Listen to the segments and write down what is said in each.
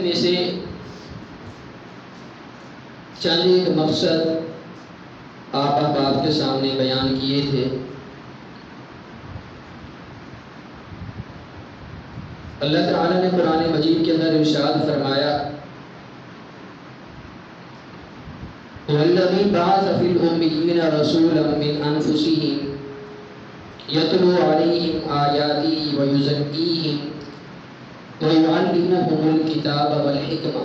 میں سے چند ایک مقصد آپ احباب کے سامنے بیان کیے تھے۔ اللہ تعالیٰ نے قرآن مجید کے اندر ارشاد فرمایا وَالَّذِي بَعَثَ فِي الْأُمِّيِّينَ رَسُولًا مِّنْ أَنفُسِهِمْ يَتْلُو عَلَيْهِمْ آيَاتِهِ وَيُزَكِّيهِمْ وَيُعَلِّمُهُمُ الْكِتَابَ وَالْحِكْمَةَ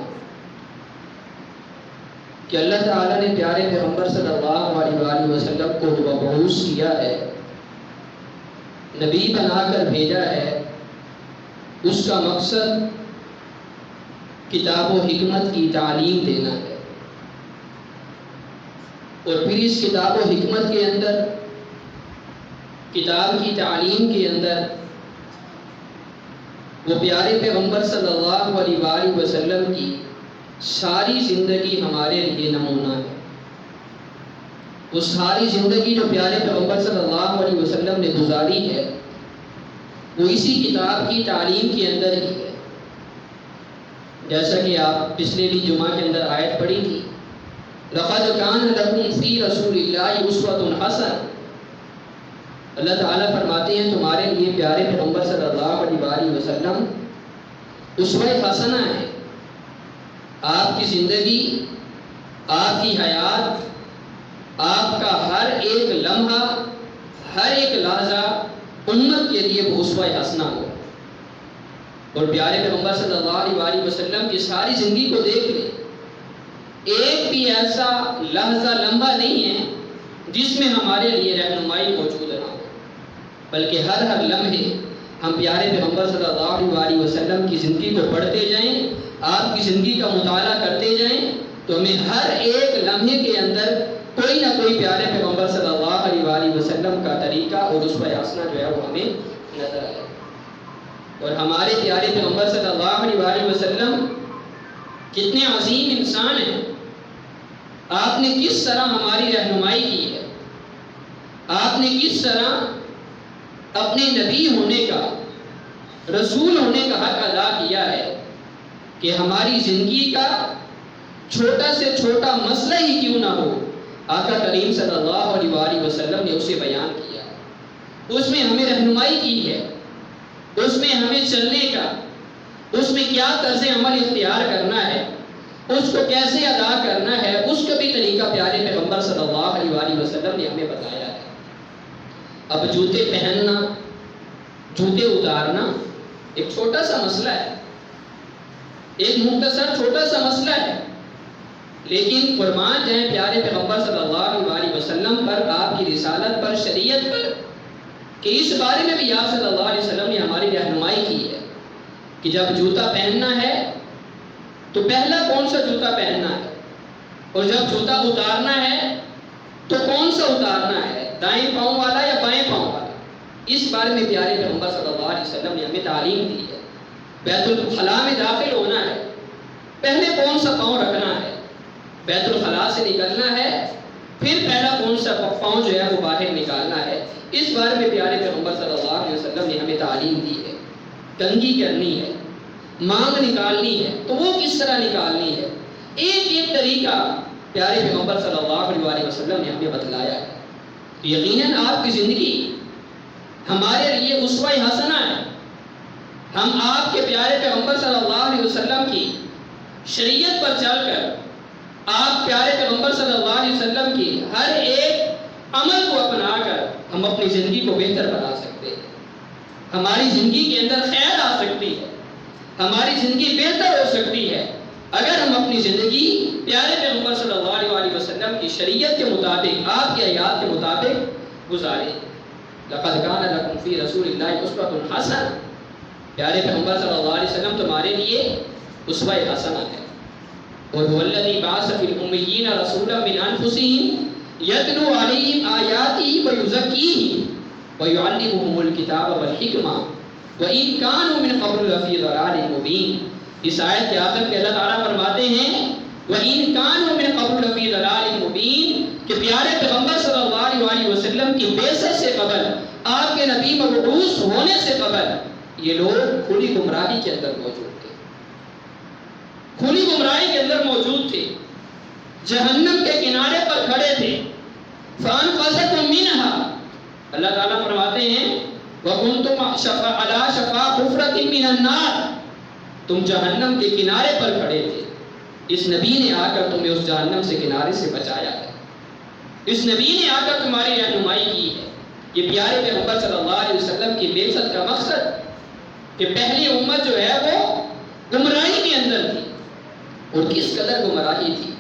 کہ اللہ تعالیٰ نے پیارے پیغمبر صلی اللہ علیہ وآلہ وسلم کو مبعوث کیا ہے، نبی بنا کر بھیجا ہے۔ اس کا مقصد کتاب و حکمت کی تعلیم دینا ہے، اور پھر اس کتاب و حکمت کے اندر، کتاب کی تعلیم کے اندر وہ پیارے پیغمبر صلی اللہ علیہ وآلہ وسلم کی ساری زندگی ہمارے لیے نمونہ ہے۔ وہ ساری زندگی جو پیارے پیغمبر صلی اللہ علیہ وسلم نے گزاری ہے، وہ اسی کتاب کی تعلیم کے اندر ہی ہے۔ جیسا کہ آپ پچھلے بھی جمعہ کے اندر آیت پڑھی تھی، لَقَدْ كَانَ لَكُمْ فِي رَسُولِ اللَّهِ أُسْوَةٌ حَسَنَةٌ۔ اللہ تعالیٰ فرماتے ہیں تمہارے لیے پیارے پیغمبر صلی اللہ علیہ وآلہ وسلم اسوہ حسنہ ہے۔ آپ کی زندگی، آپ کی حیات، آپ کا ہر ایک لمحہ، ہر ایک لحظہ امت کے لیے وہ اسوہ حسنہ ہو۔ اور پیارے پیغمبر صلی اللہ علیہ وآلہ وسلم کی ساری زندگی کو دیکھ لیں، ایک بھی ایسا لحظہ لمحہ نہیں ہے جس میں ہمارے لیے رہنمائی موجود نہ ہو، بلکہ ہر لمحے ہم پیارے پیغمبر صلی اللہ علیہ وآلہ وسلم کی زندگی کو پڑھتے جائیں، آپ کی زندگی کا مطالعہ کرتے جائیں، تو ہمیں ہر ایک لمحے کے اندر کوئی نہ کوئی پیارے پیغمبر صلی اللہ علیہ وآلہ وسلم کا طریقہ اور اسوہ حسنہ جو ہے وہ ہمیں نظر آئے۔ اور ہمارے پیارے پیغمبر صلی اللہ علیہ وآلہ وسلم کتنے عظیم انسان ہیں، آپ نے کس طرح ہماری رہنمائی کی ہے، آپ نے کس طرح اپنے نبی ہونے کا، رسول ہونے کا حق ادا کیا ہے کہ ہماری زندگی کا چھوٹا سے چھوٹا مسئلہ ہی کیوں نہ ہو، آقا کریم صلی اللہ علیہ وآلہ وسلم نے اسے بیان کیا، اس میں ہمیں رہنمائی کی ہے، اس میں ہمیں چلنے کا، اس میں کیا طرز عمل اختیار کرنا ہے، اس کو کیسے ادا کرنا ہے، اس کا بھی طریقہ پیارے پیغمبر صلی اللہ علیہ وآلہ وسلم نے ہمیں بتایا ہے۔ اب جوتے پہننا، جوتے اتارنا ایک چھوٹا سا مسئلہ ہے، ایک مختصر چھوٹا سا مسئلہ ہے، لیکن قربان جائیں پیارے پیغمبر صلی اللہ علیہ وسلم پر، آپ کی رسالت پر، شریعت پر، کہ اس بارے میں بھی آپ صلی اللہ علیہ وسلم نے ہماری رہنمائی کی ہے کہ جب جوتا پہننا ہے تو پہلا کون سا جوتا پہننا ہے، اور جب جوتا اتارنا ہے تو کون سا اتارنا ہے، دائیں پاؤں والا یا بائیں پاؤں والا۔ اس بارے میں پیارے پیغمبر صلی اللہ علیہ وسلم نے ہمیں تعلیم دی ہے۔ بیت الخلاء میں داخل ہونا ہے، پہلے کون سا پاؤں رکھنا ہے، بیت الخلاء سے نکلنا ہے، پھر پہلا کون سا پاؤں جو ہے وہ باہر نکالنا ہے۔ اس بارے میں پیارے پیغمبر صلی اللہ علیہ وسلم نے ہمیں تعلیم دی ہے۔ کنگھی کرنی ہے، مانگ نکالنی ہے تو وہ کس طرح نکالنی ہے، ایک ایک طریقہ پیارے پیغمبر صلی اللہ علیہ وسلم نے ہمیں بتلایا ہے۔ یقیناً آپ کی زندگی ہمارے لیے اسوہ حسنہ ہے۔ ہم آپ کے پیارے پیغمبر صلی اللہ علیہ وسلم کی شریعت پر چل کر، آپ پیارے پیغمبر صلی اللہ علیہ وسلم کی ہر ایک عمل کو اپنا کر ہم اپنی زندگی کو بہتر بنا سکتے ہیں، ہماری زندگی کے اندر خیر آ سکتی ہے، ہماری زندگی بہتر ہو سکتی ہے اگر ہم اپنی زندگی پیارے پیغمبر صلی اللہ علیہ وسلم کی شریعت کے مطابق، آپ کے آیات کے مطابق گزاریں۔ لَقَدْ كَانَ لَكُمْ فِي رَسُولِ اللَّهِ أُسْوَةٌ حَسَنَةٌ، پیارے پیغمبر صلی اللہ علیہ وسلم تمہارے لیے اسوہ حسنہ ہے۔ اور هُوَ الَّذِي بَعَثَ فِي الْأُمِّيِّينَ رَسُولًا مِّنْ أَنفُسِهِمْ يَتْلُو عَلَيْهِمْ آيَاتِهِ وَيُزَكِّيهِمْ وَيُعَلِّمُهُمُ الْكِتَابَ وَالْحِكْمَةَ وَإِنْ كَانُوا مِنْ قَبْلُ لَفِي ضَلَالٍ مُبِينٍ۔ اس آیت کے آخر میں اللہ تعالیٰ فرماتے ہیں وَإِنْ كَانُوا مِنْ قَبْلُ لَفِي ضَلَالٍ مُبِينٍ، کہ پیارے پیغمبر صلی اللہ علیہ وسلم کی بعثت سے قبل، آپ کے نبی مبعوث ہونے سے قبل، یہ لوگ کھلی گمراہی کے اندر موجود تھے۔ کھلی گمراہی کے اندر موجود تھے، جہنم کے کنارے پر کھڑے تھے۔ فَأَنْقَذَكُم مِّنْهَا، اللہ تعالیٰ فرماتے ہیں وَكُنْتُمْ عَلَىٰ شَفَا حُفْرَةٍ مِّنَ النَّارِ، تم جہنم کے کنارے پر کھڑے تھے، اس نبی نے آ کر تمہیں اس جہنم سے کنارے سے بچایا ہے، اس نبی نے آ کر تمہاری رہنمائی کی ہے۔ یہ پیارے پیغمبر صلی اللہ علیہ وسلم کی بعثت کا مقصد کہ پہلی امت جو ہے وہ گمراہی کے اندر تھی، اور کس قدر گمراہی تھی،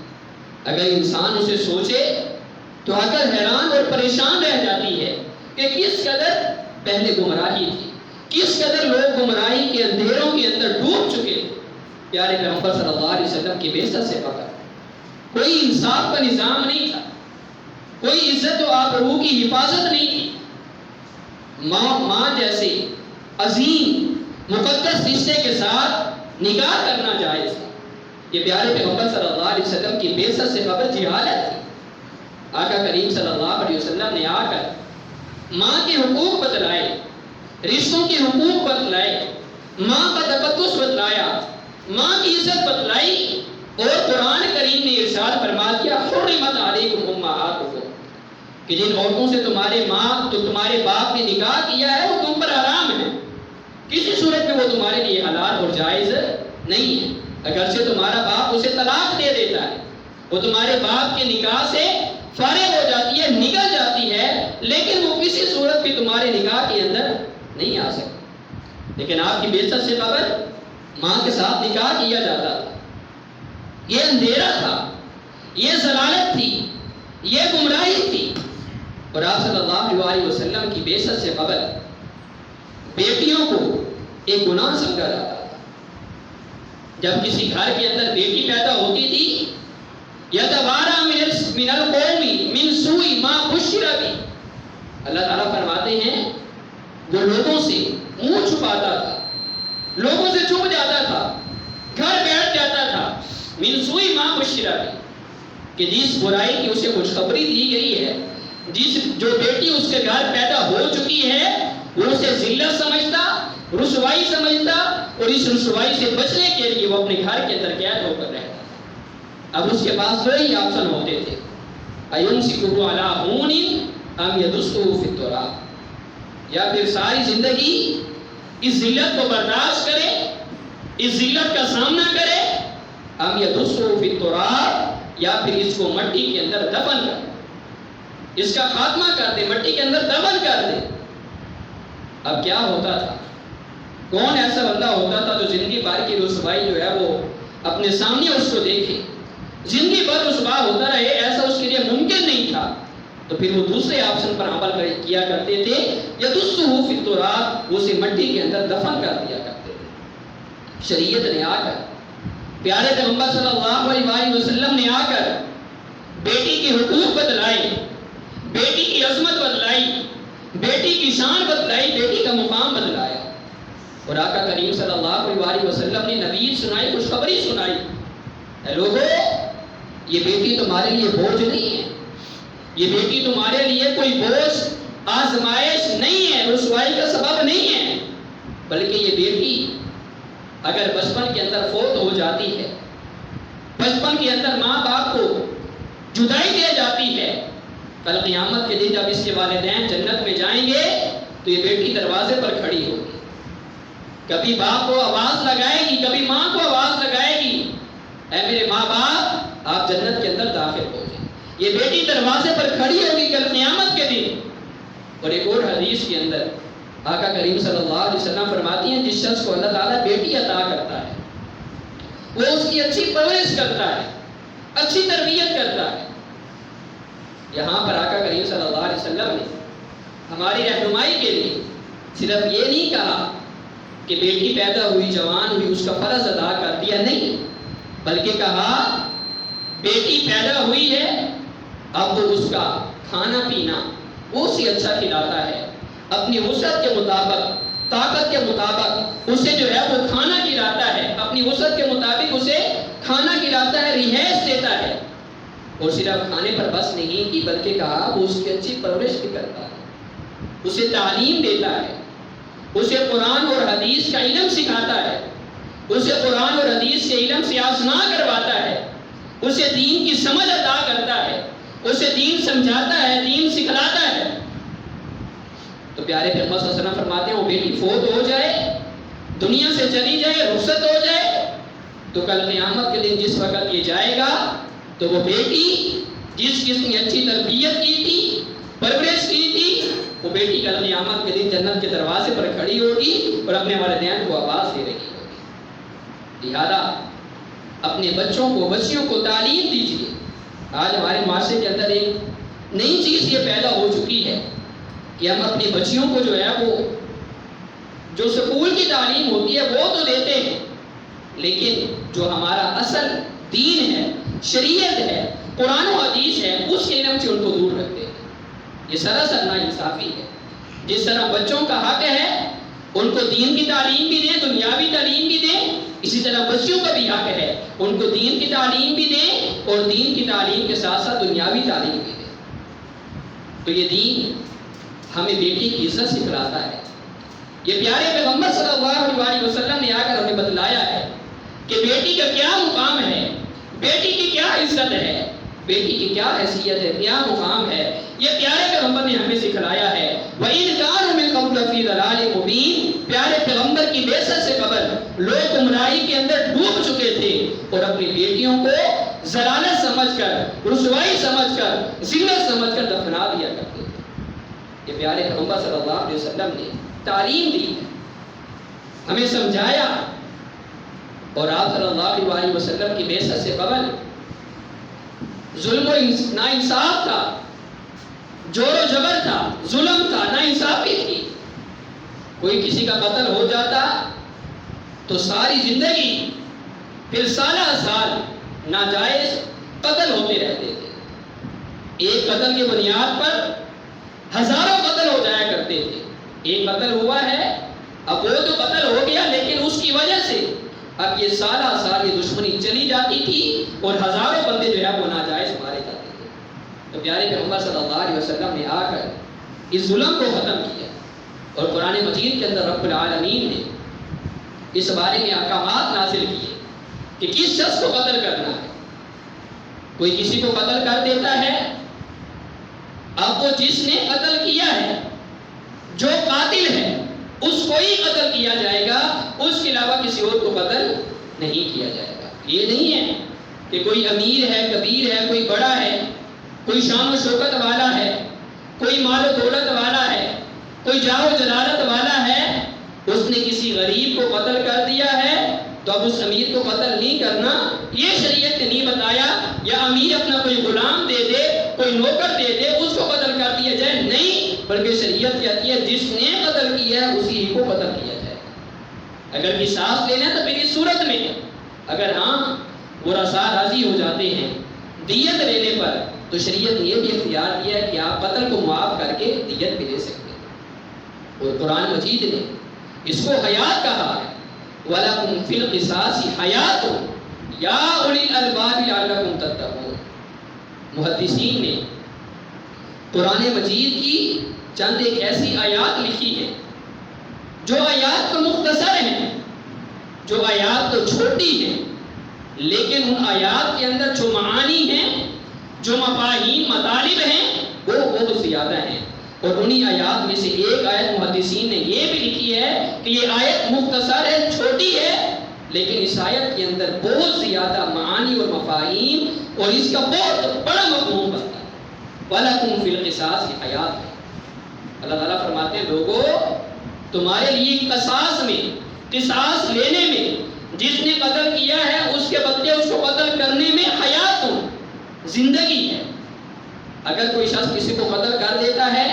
اگر انسان اسے سوچے تو عقل حیران اور پریشان رہ جاتی ہے کہ کس قدر پہلے گمراہی تھی، کس قدر لوگ گمراہی کے اندھیروں کے اندر ڈوب چکے تھے۔ پیارے پیغمبر صلی اللہ علیہ وسلم کی بعثت سے قبل کوئی انصاف کا نظام نہیں تھا، کوئی عزت و آبرو کی حفاظت نہیں تھی، ماں جیسے عظیم مقدس رشتے کے ساتھ نکاح کرنا جائز تھا۔ یہ پیارے پیغمبر صلی اللہ علیہ وسلم کی بعثت سے قبل جہالت تھی۔ آقا کریم صلی اللہ علیہ وسلم نے آ کر ماں کے حقوق بتلائے، رشتوں کے حقوق بتلائے، ماں کا تقدس بتلایا، ماں کی عزت بتلائی، اور قرآن کریم نے ارشاد فرما دیا حرمت علیکم امہاتکم، کہ جن عورتوں سے تمہارے ماں تو تمہارے باپ نے نکاح کیا ہے وہ تم پر حرام ہے، کسی صورت میں وہ تمہارے لیے حلال اور جائز نہیں ہے۔ اگرچہ تمہارا باپ اسے طلاق دے دیتا ہے، وہ تمہارے باپ کے نکاح سے فارغ ہو جاتی ہے، نکل جاتی ہے، لیکن وہ کسی صورت بھی تمہارے نکاح کے اندر نہیں آ سکتی۔ لیکن آپ کی بعثت سے قبل ماں کے ساتھ نکاح کیا جاتا تھا۔ یہ اندھیرا تھا، یہ ضلالت تھی، یہ گمراہی تھی، اور آپ صلی اللہ علیہ وسلم کی بعثت سے قبل بیٹیوں کو ایک گناہ سمجھا جاتا تھا۔ جب کسی گھر کے اندر بیٹی پیدا ہوتی تھی، یتوارا من القوم من سوء ما بشر بہ، اللہ تعالیٰ فرماتے ہیں وہ لوگوں سے منہ چھپاتا تھا، لوگوں سے چھپ جاتا تھا، گھر بیٹھ جاتا تھا، من سوء ما بشر بہ، کہ جس برائی کی اسے خوشخبری دی گئی ہے، جو بیٹی اس کے گھر پیدا ہو چکی ہے، وہ اسے ذلت سمجھتا، رسوائی سمجھتا، اور اس رسوائی سے بچنے کے لیے وہ اپنے گھر کے اندر قید ہو کر رہتا۔ اب اس کے پاس دو ہی آپشن ہوتے تھے، ایمسکہ علی ہون ام یدسہ فی التراب، یا پھر ساری زندگی اس ذلت کو برداشت کرے، اس ذلت کا سامنا کرے، ام یدسہ فی التراب، یا پھر اس کو مٹی کے اندر دفن کر، اس کا خاتمہ کر دے، مٹی کے اندر دفن کر دے۔ اب کیا ہوتا تھا؟ کون ایسا بندہ ہوتا تھا جو زندگی بھر کی رسوائی جو ہے وہ اپنے سامنے اس کو دیکھے، زندگی بھر رسوا ہوتا رہے؟ ایسا اس کے لیے ممکن نہیں تھا۔ تو پھر وہ دوسرے آپشن پر عمل کیا کرتے تھے، یدسہ فی التراب، اسے مٹی کے اندر دفن کر دیا کرتے تھے۔ شریعت نے آ کر، پیارے پیغمبر صلی اللہ علیہ وسلم نے آ کر بیٹی کے حقوق بتلائے، بیٹی کی عظمت بتلائی، بیٹی کی شان بتلائی، بیٹی کا مقام بتلایا، اور آقا کریم صلی اللہ علیہ وسلم نے نوید سنائی، خوشخبری سنائی، اے لوگو یہ بیٹی تمہارے لیے بوجھ نہیں ہے، یہ بیٹی تمہارے لیے کوئی بوجھ، آزمائش نہیں ہے، رسوائی کا سبب نہیں ہے، بلکہ یہ بیٹی اگر بچپن کے اندر فوت ہو جاتی ہے، بچپن کے اندر ماں باپ کو جدائی دے جاتی ہے، کل قیامت کے دن جب اس کے والدین جنت میں جائیں گے تو یہ بیٹی دروازے پر کھڑی ہوگی، کبھی باپ کو آواز لگائے گی، کبھی ماں کو آواز لگائے گی، اے میرے ماں باپ آپ جنت کے اندر داخل ہو جائیں۔ یہ بیٹی دروازے پر کھڑی ہوگی کل قیامت کے دن۔ اور ایک اور حدیث کے اندر آقا کریم صلی اللہ علیہ وسلم فرماتی ہیں جس شخص کو اللہ تعالیٰ بیٹی عطا کرتا ہے وہ اس کی اچھی پرورش کرتا ہے، اچھی تربیت کرتا ہے۔ یہاں پر آقا کریم صلی اللہ علیہ وسلم نے ہماری رہنمائی کے لیے صرف یہ نہیں کہا کہ بیٹی پیدا ہوئی، جوان ہوئی، اس کا فرض ادا کر دیا، نہیں، بلکہ کہا بیٹی پیدا ہوئی ہے، اب وہ اس کا کھانا پینا وہ اسے اچھا کھلاتا ہے، اپنی وسعت کے مطابق، طاقت کے مطابق اسے جو ہے وہ کھانا کھلاتا ہے، اپنی وسعت کے مطابق اسے کھانا کھلاتا ہے، رہائش دیتا ہے، اور صرف کھانے پر بس نہیں کی بلکہ کہا وہ اس کی اچھی پرورش بھی کرتا ہے، اسے تعلیم دیتا ہے، اسے قرآن اور حدیث کا علم سکھاتا ہے، اسے قرآن اور حدیث کے علم سے آشنا کرواتا ہے، اسے دین کی سمجھ عطا کرتا ہے، اسے دین سمجھاتا ہے، دین سکھلاتا ہے، تو پیارے پیغمبر صلی اللہ علیہ وسلم فرماتے ہیں وہ بیٹی فوت ہو جائے، دنیا سے چلی جائے، رخصت ہو جائے، تو کل قیامت کے دن جس وقت یہ جائے گا تو وہ بیٹی جس نے اچھی تربیت کی تھی، پرورش کی تھی، وہ بیٹی کل قیامت کے دن جنت کے دروازے پر کھڑی ہوگی اور اپنے والدین کو آواز دے رہی ہوگی۔ لہذا اپنے بچوں کو، بچیوں کو تعلیم دیجیے۔ آج ہمارے معاشرے کے اندر ایک نئی چیز یہ پیدا ہو چکی ہے کہ ہم اپنی بچیوں کو جو ہے وہ جو سکول کی تعلیم ہوتی ہے وہ تو دیتے ہیں، لیکن جو ہمارا اصل دین ہے، شریعت ہے، قرآن و حدیث ہے، اس کے علم سے ان کو دور رکھتے ہیں۔ یہ سراسر ناانصافی ہے۔ جس طرح بچوں کا حق ہے ان کو دین کی تعلیم بھی دیں، دنیاوی تعلیم بھی دیں، اسی طرح بچیوں کا بھی حق ہے ان کو دین کی تعلیم بھی دیں اور دین کی تعلیم کے ساتھ ساتھ دنیاوی تعلیم بھی دیں۔ تو یہ دین ہمیں بیٹی کی عزت سکھلاتا ہے۔ یہ پیارے پیغمبر صلی اللہ علیہ وسلم نے آ کر ہمیں بتلایا ہے کہ بیٹی کا کیا مقام ہے، بیٹی کی کیا عزت ہے، بیٹی کی کیا حیثیت ہے، کیا مقام ہے، یہ پیارے پیغمبر نے ہمیں سکھلایا ہے۔ وَإِذْ كَانُوا مِن قَبْلُ فِي ضَلَالٍ مُبِينٍ، پیارے پیغمبر کی بعثت سے قبل لوگ گمراہی کے اندر ڈوب چکے تھے اور اپنی بیٹیوں کو ضلالت سمجھ کر، رسوائی سمجھ کر، ذلت سمجھ کر دفنا دیا کرتے تھے۔ یہ پیارے پیغمبر صلی اللہ علیہ وسلم نے تعلیم دی، ہمیں سمجھایا، اور آپ صلی اللہ علیہ وسلم کی بعثت سے قبل ظلم و ناانصاف تھا، جور و جبر تھا، ظلم تھا، ناانصافی تھی۔ کوئی کسی کا قتل ہو جاتا تو ساری زندگی پھر سالہ سال ناجائز قتل ہوتے رہتے تھے۔ ایک قتل کی بنیاد پر ہزاروں قتل ہو جایا کرتے تھے۔ ایک قتل ہوا ہے، اب وہ تو قتل ہو گیا، لیکن اس کی وجہ سے اب یہ سالہ سال یہ دشمنی چلی جاتی تھی اور ہزاروں بندے جو ہے وہ ناجائز مارے جاتے تھے۔ تو پیارے پیغمبر صلی اللہ علیہ وسلم نے آ کر اس ظلم کو ختم کیا، اور قرآن مجید کے اندر رب العالمین نے اس بارے میں احکامات نازل کیے کہ کس شخص کو قتل کرنا ہے۔ کوئی کسی کو قتل کر دیتا ہے، اب وہ جس نے قتل کیا ہے، جو قاتل ہے، اس کو ہی قتل کیا جائے گا، اس کے علاوہ کسی اور کو قتل نہیں کیا جائے گا۔ یہ نہیں ہے کہ کوئی امیر ہے، کبیر ہے، کوئی بڑا ہے، کوئی شان و شوکت والا ہے، کوئی مال و دولت والا ہے، کوئی جاہ و جلالت والا ہے، اس نے کسی غریب کو قتل کر دیا ہے تو اب اس امیر کو قتل نہیں کرنا، یہ شریعت نے نہیں بتایا۔ یا امیر اپنا کوئی غلام دے دے، کوئی نوکر دے دے، اس کو قتل کر دیا جائے، نہیں، بلکہ شریعت کہتی ہے جس نے قتل کیا ہے اسی کو قتل کیا جائے۔ اگر قصاص لینا تو پھر اس صورت میں، اگر ہاں وہ رسا راضی ہو جاتے ہیں دیت لینے پر، تو شریعت نے یہ بھی اختیار کیا ہے کہ آپ قتل کو معاف کر کے دیت بھی لے سکتے ہیں۔ اور قرآن مجید نے اس کو حیات کہا ہے، وَلَكُمْ فِي الْقِصَاصِ حَيَاتٌ يَا أُولِي الْأَلْبَابِ لَعَلَّكُمْ تَتَّقُونَ۔ محدثین نے قرآن مجید کی چند ایک ایسی آیات لکھی ہیں جو آیات تو مختصر ہیں، جو آیات تو چھوٹی ہیں، لیکن ان آیات کے اندر جو معانی ہیں، جو مفاہیم، مطالب ہیں، وہ بہت زیادہ ہیں۔ اور انہی آیات میں سے ایک آیت محدثین نے یہ بھی لکھی ہے کہ یہ آیت مختصر ہے، چھوٹی ہے، لیکن اس آیت کے اندر بہت زیادہ معانی اور مفاہیم اور اس کا بہت بڑا مفہوم بنتا ہے۔ وَلَكُمْ فِي الْقِصَاصِ حَيَاتٌ۔ اللہ تعالیٰ فرماتے ہیں لوگوں تمہارے لیے قصاص میں، قصاص لینے میں، جس نے قتل کیا ہے اس کے بدلے اس کو قتل کرنے میں حیات، زندگی ہے۔ اگر کوئی شخص کسی کو قتل کر دیتا ہے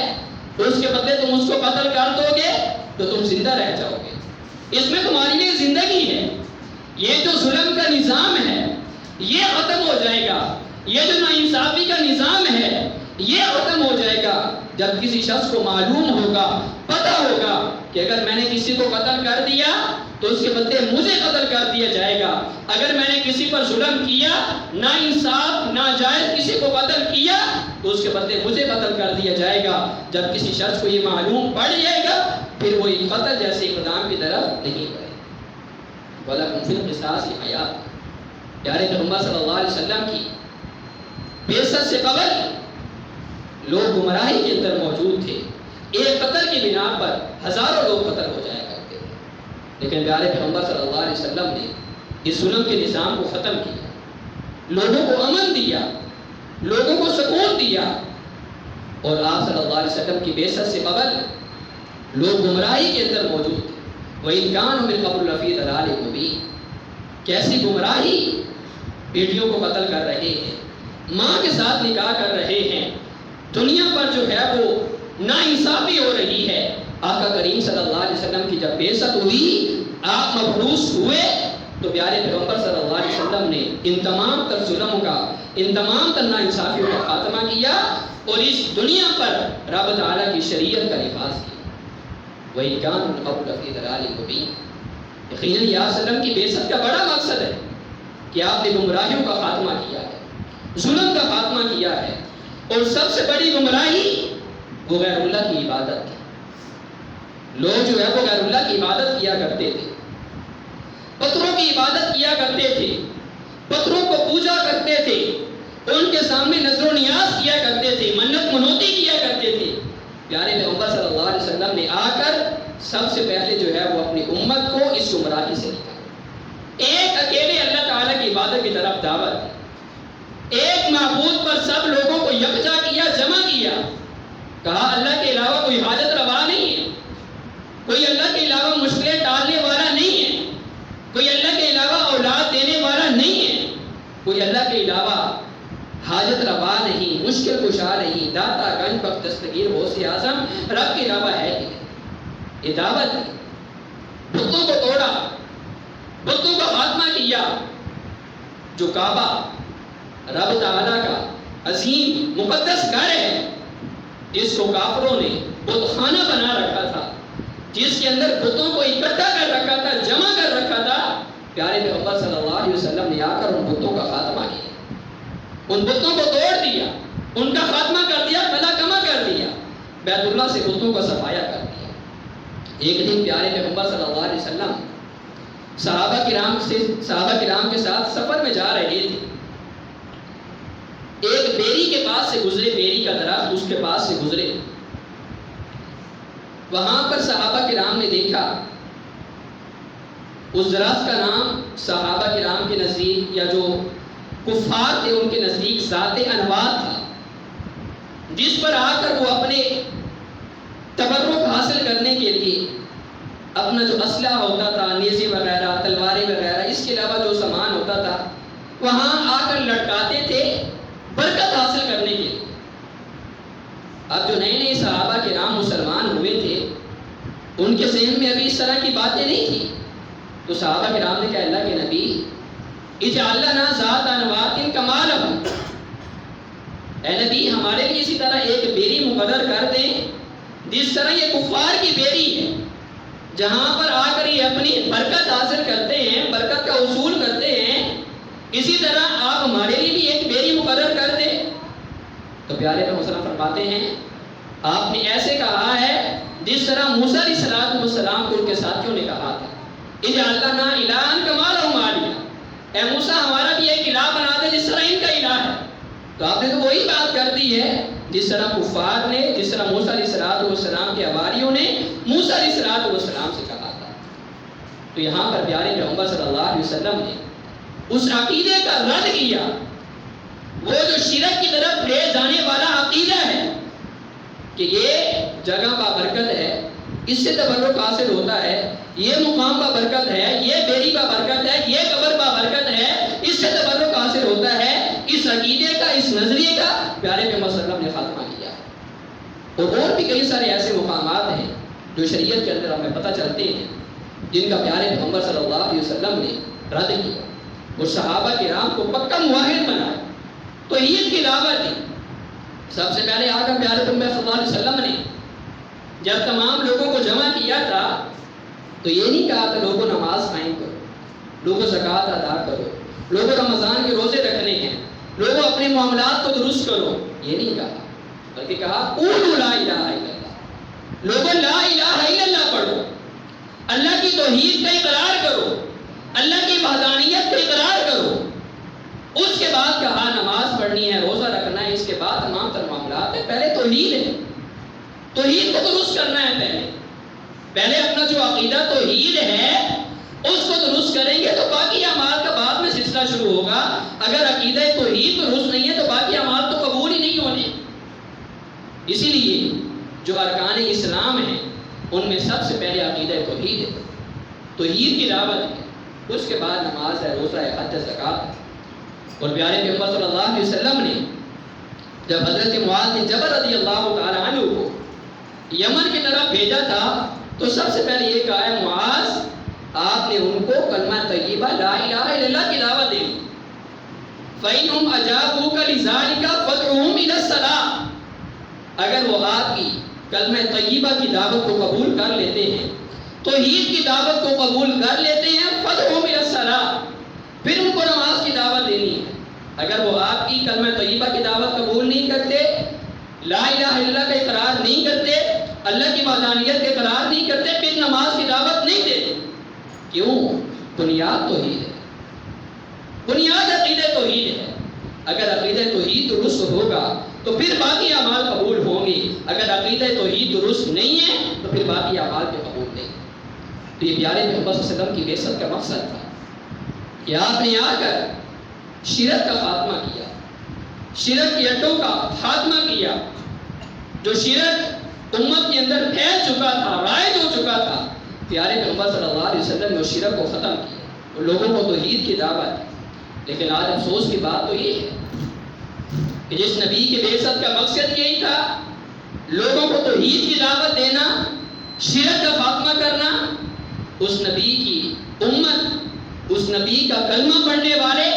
تو اس کے بدلے تم اس کو قتل کر دو گے تو تم زندہ رہ جاؤ گے، اس میں تمہاری لیے زندگی ہے۔ یہ جو ظلم کا نظام ہے یہ ختم ہو جائے گا، یہ جو ناانصافی کا نظام ہے یہ ختم ہو جائے گا جب کسی شخص کو معلوم ہوگا، پتہ ہوگا کہ اگر میں نے کسی کو قتل کر دیا تو اس کے بدلے مجھے قتل کر دیا جائے گا، اگر میں نے کسی پر ظلم کیا، ناانصاف، ناجائز کسی کو قتل کیا تو اس کے بدلے مجھے قتل کر دیا جائے گا۔ جب کسی شخص کو یہ معلوم پڑ جائے گا پھر وہ قتل جیسے اقدام کی طرف نہیں بڑھے۔ وَلَكُمْ فِي الْقِصَاصِ حَیَاتٌ۔ پیارے پیغمبر صلی اللہ علیہ وسلم کی بعثت سے قبل لوگ گمراہی کے اندر موجود تھے، ایک قتل کی بنا پر ہزاروں لوگ قتل ہو جایا کرتے تھے، لیکن پیارے پیغمبر صلی اللہ علیہ وسلم نے اس ظلم کے نظام کو ختم کیا، لوگوں کو امن دیا، لوگوں کو سکون دیا، اور آپ صلی اللہ علیہ وسلم کی بعثت سے قبل لوگ گمراہی کے اندر موجود تھے۔ وَإِنْ كَانُوا مِن قَبْلُ لَفِي ضَلَالٍ مُبِينٍ، کیسی گمراہی، بیٹیوں کو قتل کر رہے ہیں، ماں کے ساتھ نکاح کر رہے ہیں، دنیا پر جو ہے وہ ناانصافی ہو رہی ہے۔ آقا کریم صلی اللہ علیہ وسلم کی جب بعثت ہوئی، آپ مبعوث ہوئے، تو پیارے پیغمبر صلی اللہ علیہ وسلم نے ان تمام تر ظلموں کا، ان تمام تر ناانصافیوں کا خاتمہ کیا اور اس دنیا پر رب تعالیٰ کی شریعت کا نفاذ کیا۔ وَإِنْ كَانُوا مِن قَبْلُ لَفِي ضَلَالٍ مُبِينٍ، یقیناً یہ آپ وسلم کی بعثت کا بڑا مقصد ہے کہ آپ نے گمراہیوں کا خاتمہ کیا ہے، ظلم کا خاتمہ کیا ہے، اور سب سے بڑی گمراہی وہ غیر اللہ کی عبادت ہے۔ لوگ جو ہے وہ غیر اللہ کی عبادت کیا کرتے تھے، پتھروں کی عبادت کیا کرتے تھے، پتھروں کو پوجا کرتے تھے، ان کے سامنے نظر و نیاز کیا کرتے تھے، منت منوتی کیا کرتے تھے۔ پیارے پیغمبر صلی اللہ علیہ وسلم نے آ کر سب سے پہلے جو ہے وہ اپنی امت کو اس گمراہی سے نکالا، ایک اکیلے اللہ تعالیٰ کی عبادت کی طرف دعوت دی، ایک معبود پر سب لوگوں کو یکجا کیا، جمع کیا، کہا اللہ کے علاوہ کوئی حاجت روا نہیں ہے، کوئی اللہ کے علاوہ مشکلیں ٹالنے والا نہیں ہے، کوئی اللہ کے علاوہ اولاد دینے والا نہیں ہے، کوئی اللہ کے علاوہ حاجت روا نہیں، مشکل کشا نہیں، داتا گنج بخت دستگیر غوث اعظم، رب کے علاوہ ہے کہ نہیں۔ یہ دعوت ہے، بتوں کو توڑا، بتوں کا خاتمہ کیا۔ جو کعبہ رب تعالیٰ کا عظیم مقدس گھر ہے، جس کو کافروں نے بت خانہ بنا رکھا تھا، جس کے اندر بتوں کو اکٹھا کر رکھا تھا، جمع کر رکھا تھا، پیارے پیغمبر صلی اللہ علیہ وسلم نے آ کر ان بتوں کا خاتمہ کیا، ان بتوں کو توڑ دیا، ان کا خاتمہ کر دیا، کلا کما کر دیا، بیت اللہ سے بتوں کا صفایا کر دیا۔ ایک دن پیارے پیغمبر صلی اللہ علیہ وسلم صحابہ کرام کے ساتھ سفر میں جا رہے تھے، ایک بیری کے پاس سے گزرے، بیری کا درخت اس کے پاس سے گزرے، وہاں پر صحابہ کرام نے دیکھا اس درخت کا نام صحابہ کرام کے نزدیک یا جو کفار تھے ان کے نزدیک ذات انوار تھا، جس پر آ کر وہ اپنے تبرک حاصل کرنے کے لیے اپنا جو اسلحہ ہوتا تھا، نیزے وغیرہ، تلواریں وغیرہ، اس کے علاوہ جو سامان ہوتا تھا وہاں آ کر لٹکاتے تھے برکت حاصل کرنے کے لیے۔ اب جو نئے نئے صحابہ کرام مسلمان ہوئے تھے ان کے ذہن میں ابھی اس طرح کی باتیں نہیں تھی، تو صحابہ کرام نے کہا اللہ کے نبی اجعل لنا ذات انواط کما لہم، اے نبی ہمارے لیے اسی طرح ایک بیری مقرر کر دیں جس طرح یہ کفار کی بیری ہے، جہاں پر آ کر یہ اپنی برکت حاصل کرتے ہیں، برکت کا حصول کرتے ہیں، اسی طرح آپ ہمارے لیے بھی ایک بیری مقرر کر دیں۔ تو پیارے پیغمبر فرماتے ہیں آپ نے ایسے کہا ہے جس طرح موسیٰ علیہ السلام کو ان کے ساتھیوں نے کہا تھا اجعل لنا الہا کما لہم آلیہ، اے موسیٰ ہمارا بھی ایک الہ بنا دے جس طرح ان کا الہ ہے۔ تو آپ نے تو وہی بات کر دی ہے جس طرح کفار نے، جس طرح موسیٰ علیہ السلام کے حواریوں نے موسیٰ علیہ السلام سے کہا تھا۔ تو یہاں پر پیارے پیغمبر صلی اللہ علیہ وسلم نے اس عقیدے کا رد کیا، وہ جو شرک کی طرف لے جانے والا عقیدہ ہے کہ یہ جگہ بابرکت ہے، اس سے تبرک حاصل ہوتا ہے، یہ مقام بابرکت ہے، یہ بیری بابرکت ہے، یہ قبر بابرکت ہے، اس سے تبرک حاصل ہوتا ہے، اس عقیدے کا، اس نظریے کا پیارے پیغمبر صلی اللہ علیہ وسلم نے خاتمہ کیا ہے۔ اور بھی کئی سارے ایسے مقامات ہیں جو شریعت کے اندر ہمیں پتہ چلتے ہیں جن کا پیارے پیغمبر صلی اللہ علیہ وسلم نے رد کیا اور صحابہ کرام کو پکا موحد بنایا، توحید کی دعوت دی۔ سب سے پہلے آ کر پیارے پیغمبر صلی اللہ علیہ وسلم نے جب تمام لوگوں کو جمع کیا تھا تو یہ نہیں کہا کہ لوگوں نماز قائم کرو، لوگوں زکوٰۃ ادا کرو، لوگوں رمضان کے روزے رکھنے ہیں، لوگوں اپنے معاملات کو درست کرو، یہ نہیں کہا، بلکہ کہا قولوا لا الہ الا اللہ، لوگوں لا الہ الا اللہ پڑھو، اللہ کی توحید کا اقرار کرو، اللہ کی وحدانیت کا اقرار کرو. اس کے بعد کہا نماز پڑھنی ہے، روزہ رکھنا ہے، اس کے بعد تمام تر معاملات ہے. پہلے توحید ہے، توحید کو درست کرنا ہے. پہلے اپنا جو عقیدہ توحید ہے اس کو درست کریں گے تو باقی اعمال کا بعد میں سلسلہ شروع ہوگا. اگر عقیدہ توحید درست نہیں ہے تو باقی اعمال تو قبول ہی نہیں ہونے. اسی لیے جو ارکان اسلام ہیں ان میں سب سے پہلے عقیدہ توحید ہے، توحید کی دعوت ہے. اس کے بعد نماز ہے، روزہ ہے، حج ہے، زکوٰۃ ہے. اور پیارے پیغمبر صلی اللہ علیہ وسلم نے جب حضرت معاذ بن جبل رضی اللہ تعالی عنہ کو یمن کی طرف بھیجا تھا تو سب سے پہلے یہ کہا ہے معاذ آپ نے ان کو کلمہ طیبہ لا الہ الا اللہ کی دعوت دینی. فَإِنْهُمْ أَجَابُوكَ لِذَلِكَ فَادْعُوهُمْ إِلَى الصَّلَاةِ. اگر وہ آپ کی کلمہ طیبہ کی دعوت کو قبول کر لیتے ہیں، توحید کی دعوت کو قبول کر لیتے ہیں، فَادْعُوهُمْ إِلَى الصَّلَاةِ، پھر ان کو نماز کی دعوت دینی ہے. اگر وہ آپ کی کلمہ طیبہ کی دعوت قبول نہیں کرتے، لا الہ الا اللہ کا اقرار نہیں کرتے، اللہ کی وحدانیت کا اقرار نہیں کرتے، پھر نماز کی دعوت نہیں دیتے. کیوں؟ بنیاد توحید ہے، بنیاد عقیدہ توحید ہے. اگر عقیدہ توحید درست ہوگا تو پھر باقی اعمال قبول ہوں گے. اگر عقیدہ توحید درست نہیں ہے تو پھر باقی اعمال کے قبول نہیں. تو یہ پیارے پیغمبر صلی اللہ علیہ وسلم کی بعثت کا مقصد تھا کہ آپ نے آ کر شرک کا خاتمہ کیا، شرک کے اڈوں کا خاتمہ کیا. جو شرک امت کے اندر پھیل چکا تھا، رائج ہو چکا تھا، پیارے پیغمبر صلی اللہ علیہ وسلم نے اس شرک کو ختم کیا اور لوگوں کو توحید کی دعوت. لیکن آج افسوس کی بات تو یہ ہے کہ جس نبی کے بعثت کا مقصد یہی تھا لوگوں کو توحید کی دعوت دینا، شرک کا خاتمہ کرنا، اس نبی کی امت، اس نبی کا کلمہ پڑھنے والے،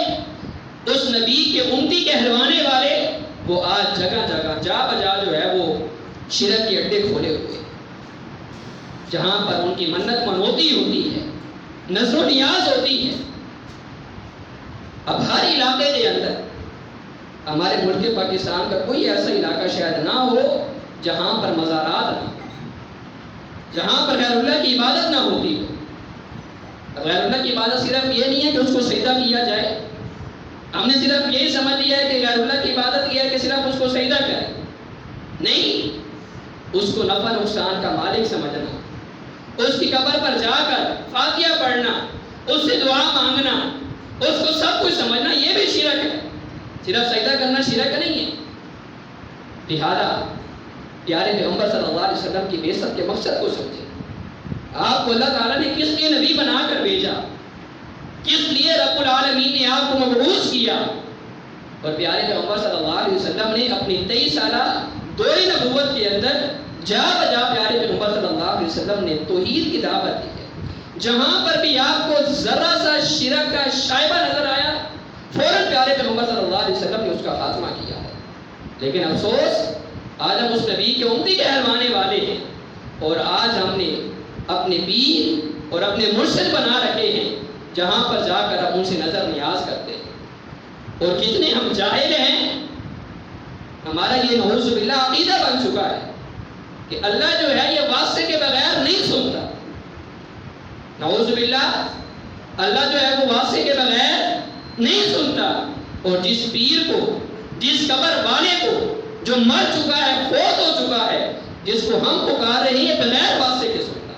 اس نبی کے امتی کہلوانے والے، وہ آج جگہ جگہ جا بجا جو ہے وہ شرک کے اڈے کھولے ہوئے، جہاں پر ان کی منت منوتی ہوتی ہے، نظر و نیاز ہوتی ہے. اب ہر علاقے کے اندر، ہمارے ملک پاکستان کا کوئی ایسا علاقہ شاید نہ ہو جہاں پر مزارات نہ ہو، جہاں پر غیر اللہ کی عبادت نہ ہوتی ہو. غیر اللہ کی عبادت صرف یہ نہیں ہے کہ اس کو سجدہ کیا جائے. ہم نے صرف یہی سمجھ لیا ہے کہ غیر اللہ کی عبادت یہ ہے کہ صرف اس کو سجدہ کرے. نہیں، اس کو نفع نقصان کا مالک سمجھنا، اس کی قبر پر جا کر فاتحہ پڑھنا، اس سے دعا مانگنا، اس کو سب کچھ سمجھنا، یہ بھی شرک ہے. صرف سجدہ کرنا شرک نہیں ہے. لہذا پیارے پیغمبر صلی اللہ علیہ وسلم کی بعثت کے مقصد کو سمجھے. آپ کو اللہ تعالیٰ نے کس لیے نبی بنا کر بھیجا، کس لیے رب العالمین نے آپ کو مبعوث کیا. اور پیارے پیغمبر صلی اللہ علیہ وسلم نے اپنی 23 سالہ دور نبوت کے اندر جا بجا پیارے پیغمبر صلی اللہ علیہ وسلم نے توحید کی دعوت دی ہے. جہاں پر بھی آپ کو ذرا سا شرک کا شائبہ نظر آیا، فوراً پیارے پیغمبر صلی اللہ علیہ وسلم نے اس کا خاتمہ کیا ہے. لیکن افسوس آج ہم اس نبی کے امتی کہلوانے والے ہیں اور آج ہم نے اپنے پیر اور اپنے مرشد بنا رکھے ہیں، جہاں پر جا کر ہم ان سے نظر نیاز کرتے ہیں. اور کتنے ہم جاہل ہیں، ہمارا یہ نعوذ باللہ عقیدہ بن چکا ہے کہ اللہ جو ہے یہ واسطے کے بغیر نہیں سنتا. نعوذ باللہ اللہ جو ہے وہ واسطے کے بغیر نہیں سنتا. اور جس پیر کو، جس قبر والے کو جو مر چکا ہے، فوت ہو چکا ہے، جس کو ہم پکار رہے ہیں بغیر واسطے کے سنتا.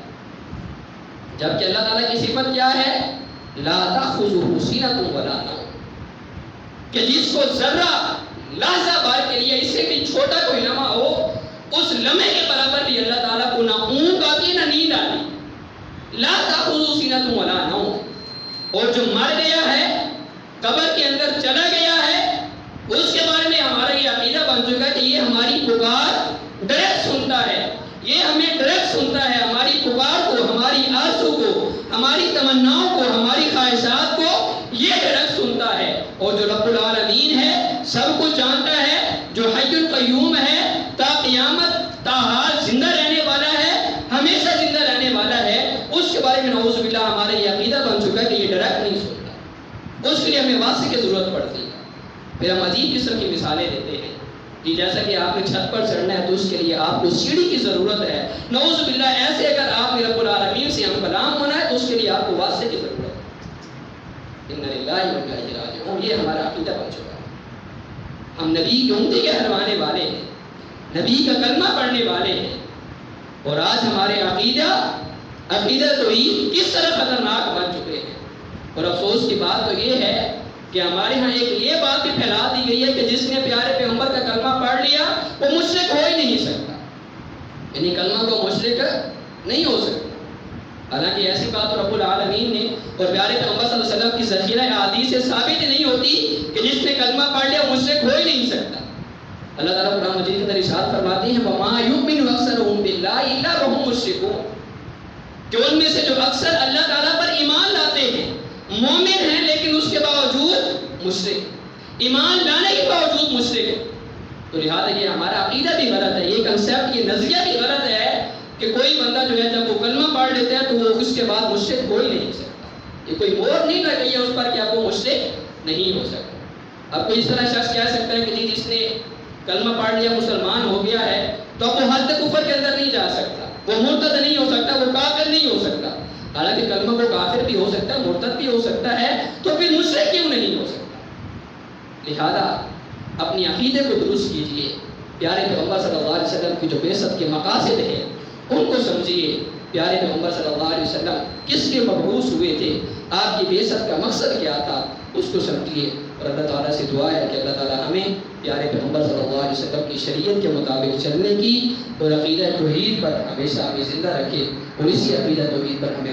جبکہ اللہ تعالیٰ کی صفت کیا ہے؟ لا تأخذہ سنۃ ولا نوم، کہ جس کو ذرہ لحظہ بار کے لیے اس سے بھی چھوٹا کوئی لمحہ ہو، اس لمحے کے برابر بھی اللہ تعالیٰ کو نہ اونگ آتی نہ نیند آتی. لا تأخذہ سنۃ ولا نوم. اور جو مر گیا ہے، قبر کے اندر چلا گیا ہے، اس کے بارے میں ہمارا یہ عقیدہ بن چکا ہے کہ یہ ہماری پکار ڈائریکٹ سنتا ہے، یہ ہمیں ڈائریکٹ سنتا ہے. ہماری پکار کو، ہماری آرزو کو، ہماری تمناؤں کو، ہماری خواہشات کو یہ ڈائریکٹ سنتا ہے. اور جو رب العالمین ہے، سب کچھ جانتا ہے، جو حی القیوم ہے، تا قیامت تا حال زندہ رہنے والا ہے، ہمیشہ زندہ رہنے والا ہے، اس کے بارے میں نعوذ باللہ ہمارا یہ عقیدہ بن چکا ہے کہ یہ ڈائریکٹ نہیں سنتا. اس کے لیے ہمیں واسطے کی ضرورت پڑتی ہے. پھر ہم عجیب قسم کی مثالیں دیتے ہیں کہ جیسا کہ آپ نے چھت پر چڑھنا ہے تو اس کے لیے آپ کو سیڑھی کی ضرورت ہے. نعوذ باللہ ایسے اگر آپ نے رب العالمین سے ہم کلام ہونا ہے تو اس کے لیے آپ کو واسطے کی ضرورت ہے. انا للہ و انا الیہ راجعون، یہ ہمارا عقیدہ بن چکا ہے۔ ہم نبی کی امتی کے ہروانے والے ہیں، نبی کا کلمہ پڑھنے والے ہیں، اور آج ہمارے عقیدہ توحید کس طرح خطرناک بن چکے ہیں۔ اور افسوس کی بات تو یہ ہے کہ ہمارے ہاں ایک یہ بات بھی پھیلا دی گئی ہے کہ جس نے پیارے پیغمبر کا کلمہ پڑھ لیا وہ مشرک ہو ہی نہیں سکتا، یعنی کلمہ کو مشرک نہیں ہو سکتا۔ حالانکہ ایسی بات رب العالمین نے اور پیارے پیغمبر صلی اللہ علیہ وسلم کی ذخیرہ احادیث سے ثابت نہیں ہوتی کہ جس نے کلمہ پڑھ لیا وہ مشرک ہو ہی نہیں سکتا۔ اللہ تعالیٰ قرآن مجید کے اندر ارشاد فرماتے ہیں وَمَا يُؤْمِنُ أَكْثَرُهُم بِاللَّهِ إِلَّا وَهُم مُشْرِكُونَ، کہ ان میں سے جو اکثر اللہ تعالیٰ پر ایمان لاتے ہیں، مومن ہیں لیکن اس کے باوجود مشرک، ایمان لانے کے باوجود مشرک ہے۔ تو لہٰذا یہ ہمارا عقیدہ بھی غلط ہے، یہ کنسیپٹ، یہ نظریہ بھی غلط ہے کہ کوئی بندہ جو ہے جب وہ کلمہ پڑھ لیتا ہے تو وہ اس کے بعد مشرک ہو ہی نہیں سکتا۔ یہ کوئی مہر نہیں لگ گئی ہے اس پر کہ اب وہ مشرک نہیں ہو سکتا۔ اب کوئی اس طرح شخص کہہ سکتا ہے کہ جی جس نے کلمہ پڑھ لیا مسلمان ہو گیا ہے تو اب وہ حد کفر کے اندر نہیں جا سکتا، وہ مرتد نہیں ہو سکتا، وہ کافر نہیں ہو سکتا۔ حالانکہ کلمہ کو کافر بھی ہو سکتا ہے، مرتد بھی ہو سکتا ہے، تو پھر مشرک کیوں نہیں ہو سکتا؟ لہذا اپنی عقیدے کو درست کیجئے، پیارے پیغمبر صلی اللہ علیہ وسلم کی جو بعثت کے مقاصد ہیں ان کو سمجھیے۔ پیارے پیغمبر صلی اللہ علیہ وسلم کس لیے مبعوث ہوئے تھے، آپ کی بعثت کا مقصد کیا تھا، اس کو سمجھیے۔ اور اللہ تعالیٰ سے دعا ہے کہ اللہ تعالیٰ ہمیں پیارے پیغمبر صلی اللہ علیہ وسلم کی شریعت کے مطابق چلنے کی اور عقیدہ توحید پر ہمیشہ ہمیں زندہ رکھے، اور اسی عقیدہ توحید پر ہمیں